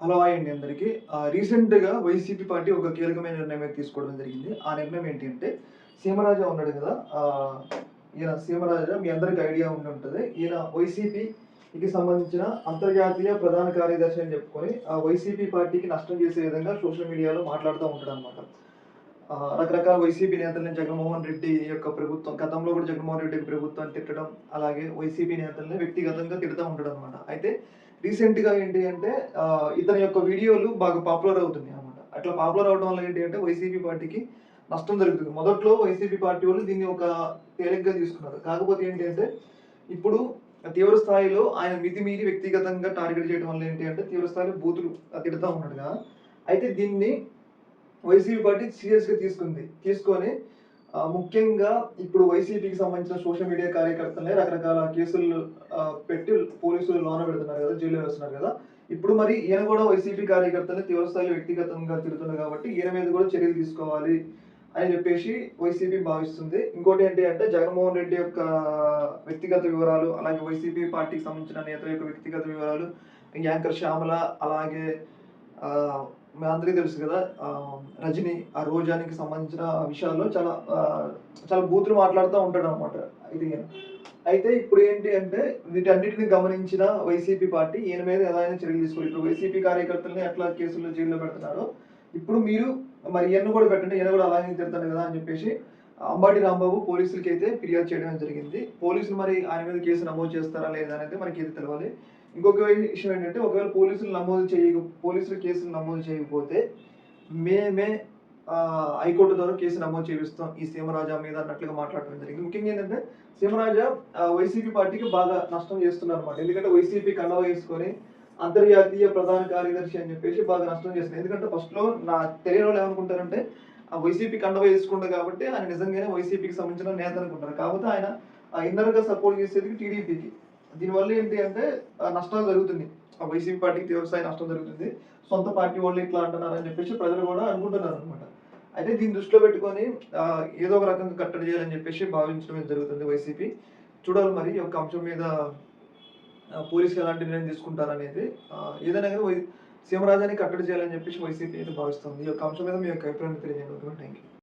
Hello! Hi అండి అందరికి. రీసెంట్‌గా వైసీపీ పార్టీ ఒక కీలకమైన నిర్ణయం అయితే తీసుకోవడం జరిగింది. ఆ నిర్ణయం ఏంటి అంటే, సీమరాజా ఉన్నాడు కదా! ఈయన సీమరాజా మీ అందరికి ఐడియా ఉండి ఉంటది. ఈయన వైసీపీకి సంబంధించిన అంతర్జాతీయ ప్రధాన కార్యదర్శి అని చెప్పుకొని, ఆ వైసీపీ పార్టీకి నష్టం చేసే విధంగా సోషల్ మీడియాలో మాట్లాడుతూ ఉంటాడనమాట. రకరకాల వైసీపీ నేతల్ని జగన్మోహన్ రెడ్డి యొక్క ప్రభుత్వం గతంలో కూడా జగన్మోహన్ రెడ్డి ప్రభుత్వాన్ని తిట్టడం, అలాగే వైసీపీ నేతల్ని వ్యక్తిగతంగా తిడతా ఉంటాడనమాట. అయితే రీసెంట్‌గా ఏంటి అంటే ఇతని యొక్క వీడియోలు బాగా పాపులర్ అవుతున్నాయన్నమాట. అట్లా పాపులర్ అవ్వడం వల్ల ఏంటి అంటే వైసీపీ పార్టీకి నష్టం జరుగుతుంది. మొదట్లో వైసీపీ పార్టీ వాళ్ళు దీన్ని ఒక తేలికగా తీసుకున్నారు. కాకపోతే ఏంటి అంటే ఇప్పుడు తీవ్ర స్థాయిలో ఆయన మితిమీరి వ్యక్తిగతంగా టార్గెట్ చేయడం వల్ల ఏంటి అంటే తీవ్ర స్థాయిలో బూతులు తిడతా ఉన్నాడు కదా! అయితే దీన్ని వైసీపీ పార్టీ సీరియస్‌గా తీసుకుంది. తీసుకొని ముఖ్యంగా ఇప్పుడు వైసీపీకి సంబంధించిన సోషల్ మీడియా కార్యకర్తలనే రకరకాల కేసులు పెట్టి పోలీసులు లోన పెడుతున్నారు గదా! జైల్‌లో వేస్తున్నారు గదా! ఇప్పుడు మరి ఈయన గూడా వైసీపీ కార్యకర్తల్ని తీవ్ర స్థాయిలో వ్యక్తిగతంగా తిడుతున్నాడు కాబట్టి ఈయన మీద గూడా చర్యలు తీసుకోవాలి అని జెప్పేసి వైసీపీ భావిస్తుంది. ఇంకోటేంటి అంటే జగన్మోహన్ రెడ్డి యొక్క వ్యక్తిగత వివరాలు, అలాగే వైసీపీ పార్టీకి సంబంధించిన నేతల యొక్క వ్యక్తిగత వివరాలు, యాంకర్ శ్యామల అలాగే మనందరికీ తెలుసు కదా! 'రజనీ' ఆ 'రోజా'నికి సంబంధించిన విషయాల్లో చాలా బూతులు మాట్లాడుతా ఉంటాడనమాట. ఇది అయితే ఇప్పుడేంటి అంటే వీటన్నిటిని గమనించిన వైసీపీ పార్టీ ఈయన మీద ఎలా అయినా చర్యలు తీసుకోవాలి. ఇప్పుడు వైసీపీ కార్యకర్తల్ని ఎట్లా కేసుల్లో జైల్‌లో పెడుతున్నారో, ఇప్పుడు మీరు మరి ఈయన్ని కూడా పెట్టండి. ఈయన కూడా అలాగే తిడతాడు కదా! అని చెప్పేసి అంబాటి రాంబాబు పోలీసులకైతే ఫిర్యాదు చేయడం జరిగింది. పోలీసులు మరి ఆయన మీద కేసు నమోదు చేస్తారా లేదా అనేది మనకైతే తెలవాలి. ఇంకొక విషయం ఏంటంటే ఒకవేళ పోలీసులు కేసులు నమోదు చేయకపోతే మేమే హైకోర్టు ద్వారా కేసు నమోదు చేపిస్తాం ఈ సీమరాజా మీద అన్నట్లుగా మాట్లాడడం జరిగింది. ముఖ్యంగా ఏంటంటే సీమరాజా వైసీపీ పార్టీకి బాగా నష్టం చేస్తున్నారన్నమాట. ఎందుకంటే వైసీపీ కండువా వేసుకొని అంతర్జాతీయ ప్రధాన కార్యదర్శి అని చెప్పేసి బాగా నష్టం చేస్తున్నారు. ఎందుకంటే ఫస్ట్‌లో తెలియనోళ్ళు ఏమనుకుంటారంటే వైసీపీ కండువా వేసుకుండు కాబట్టి ఆయన నిజంగానే వైసీపీకి సంబంధించిన నేత అనుకుంటారు. కాకపోతే ఆయన ఇన్నర్‌గా సపోర్ట్ చేసేది టీడీపీకి. దీనివల్ల ఏంటి అంటే నష్టాలు జరుగుతున్నాయి. వైసీపీ పార్టీకి తీవ్ర స్థాయి నష్టం జరుగుతుంది. సొంత పార్టీ వాళ్ళు ఇట్లా అంటున్నారని చెప్పేసి ప్రజలు కూడా అనుకుంటున్నారనమాట. అయితే దీన్ని దృష్టిలో పెట్టుకొని ఏదో ఒక రకంగా కట్టడి చేయాలని చెప్పేసి భావించడం జరుగుతుంది వైసీపీ. చూడాలి మరి ఈ యొక్క అంశం మీద పోలీసులు ఎలాంటి నిర్ణయం తీసుకుంటారనేది. ఏదైనా గాని సీమరాజాని కట్టడి చేయాలని చెప్పేసి వైసీపీ అయితే భావిస్తుంది. ఈ యొక్క అంశం మీద మీ యొక్క అభిప్రాయాన్ని తెలియజేయండి. ఓకేనా? Thank you.